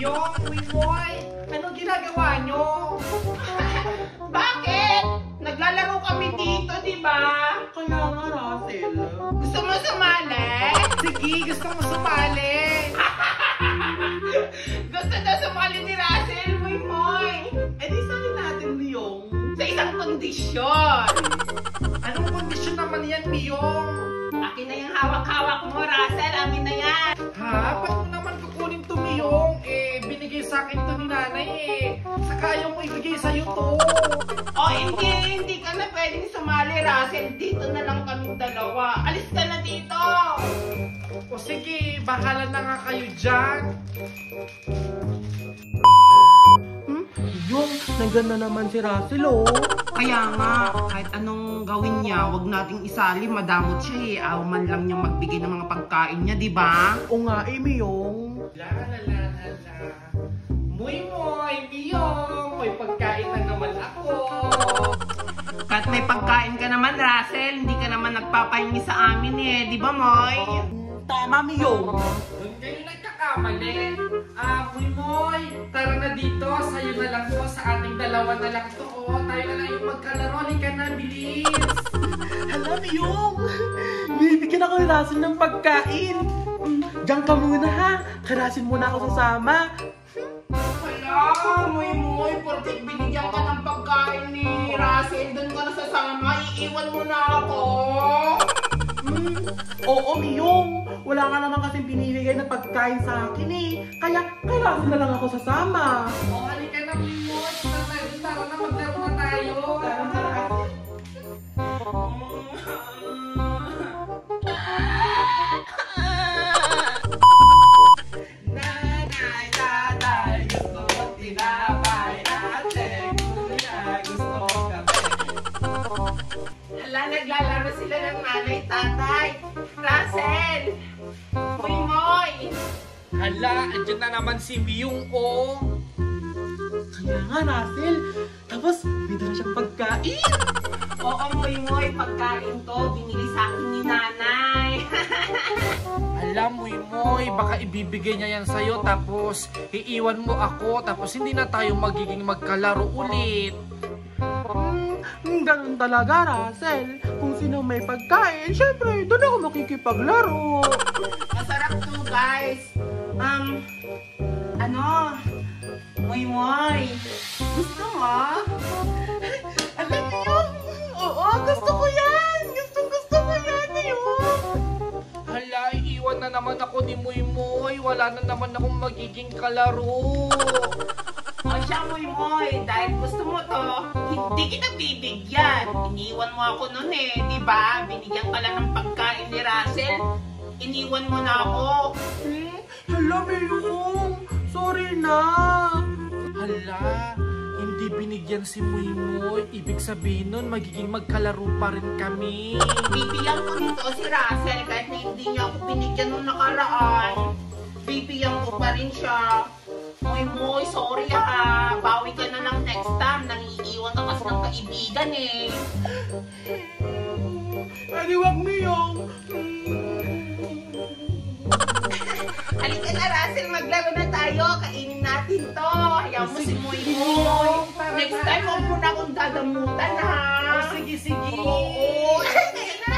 Yung Wimoy, anong ginagawa nyo? Bakit? Naglalaro kami dito, di ba? Kaya nga, Russell. Gusto mo sumali? Sige, gusto mo sumali. Gusto daw sumali ni Russell, Moy. Eh di sali natin, Miyong. Sa isang kondisyon. Anong kondisyon naman yan, Miyong? Akin na yung hawak-hawak mo, Russell. Amin na yan. Ha? Ba't mo naman kukunin to, Miyong? Eh, binigay sa akin to ni nanay eh. Saka ayaw mo ibigay sa'yo to. O hindi ka na pwedeng sumali, Russell. Dito na lang kami dalawa. Alis ka na dito. O sige, bahala na nga kayo dyan. Yung, naganda naman si Russell, oh. Kaya nga, kahit anong gawin niya, wag nating isali. Madamot siya eh. Ayaw man lang niya magbigay ng mga pagkain niya, di ba? O nga, Miyong. La la la la la. Muy, Miyong. May pagkain na naman ako. Kahit may pagkain ka naman, Russell, hindi ka naman nagpapahingi sa amin eh. Di ba, Moy? Tama, Miyong. Doon kayo nagkakamali. Muy, tara na dito. Sa'yo na lang po, sa ating dalawa na lang ito. Tayo na lang yung magkalaro. Halika na, bilis. Hala, Miyong. Bibigyan ako ni Russell ng pagkain. Diyan ka muna, ha? Karasin muna ako sasama. Hala, Moy, porket binigyan ka ng pagkain ni Russell, doon ka na sasama, iiwan mo na ako. Oo, Miyong. Wala ka naman kasing binibigay na pagkain sa akin eh. Kaya na lang ako sasama. O, halika na, Miyong. Tara na, maglaro na tayo. Tara na. Nanay, tatay, gusto ko tinapay. Ate, kuya, gusto ko kape. Hala, naglalaro sila ng nanay, tatay. Russell! Moy! Hala, andyan na naman si Miyong, oh. Kaya nga, Russell. Tapos, may dala siyang pagkain. Oo, Moy, pagkain to, binili sa akin ni nanay. Alam mo, Moy, baka ibibigay niya yan sa'yo, tapos iiwan mo ako, tapos hindi na tayo magiging magkalaro ulit. Ganun talaga, Russell. Kung sino may pagkain, syempre, doon ako makikipaglaro. Masarap to, guys. Moy, gusto mo? Alam niyo, oo, gusto ko yan. Gusto ko yan, Miyong. Hala, iiwan na naman ako ni Moy. Wala na naman akong magiging kalaro. O siya, Moy, dahil gusto mo to, hindi kita bibigyan. Iniwan mo ako nun eh, di ba? Binigyan ka lang ng pagkain ni Russell. Iniwan mo na ako. Hala, Miyong. Sorry na. Hala, hindi binigyan si Moy. Ibig sabihin nun, magiging magkalaro pa rin kami. Bibigyan ko nito si Russell kahit na hindi niya ako binigyan nung nakaraan. Bibigyan ko pa rin siya. Moy, sorry ha. Bawi ka na lang next time. Nangiiwan ka kasi ng kaibigan eh. Ay, wag, Miyong. Halika na, Russell. Maglaro na tayo. Kainin natin to. Hayaan mo si Moy. Next time, huwag mo na akong dadamutan ha. Sige. Oo. Kainin na.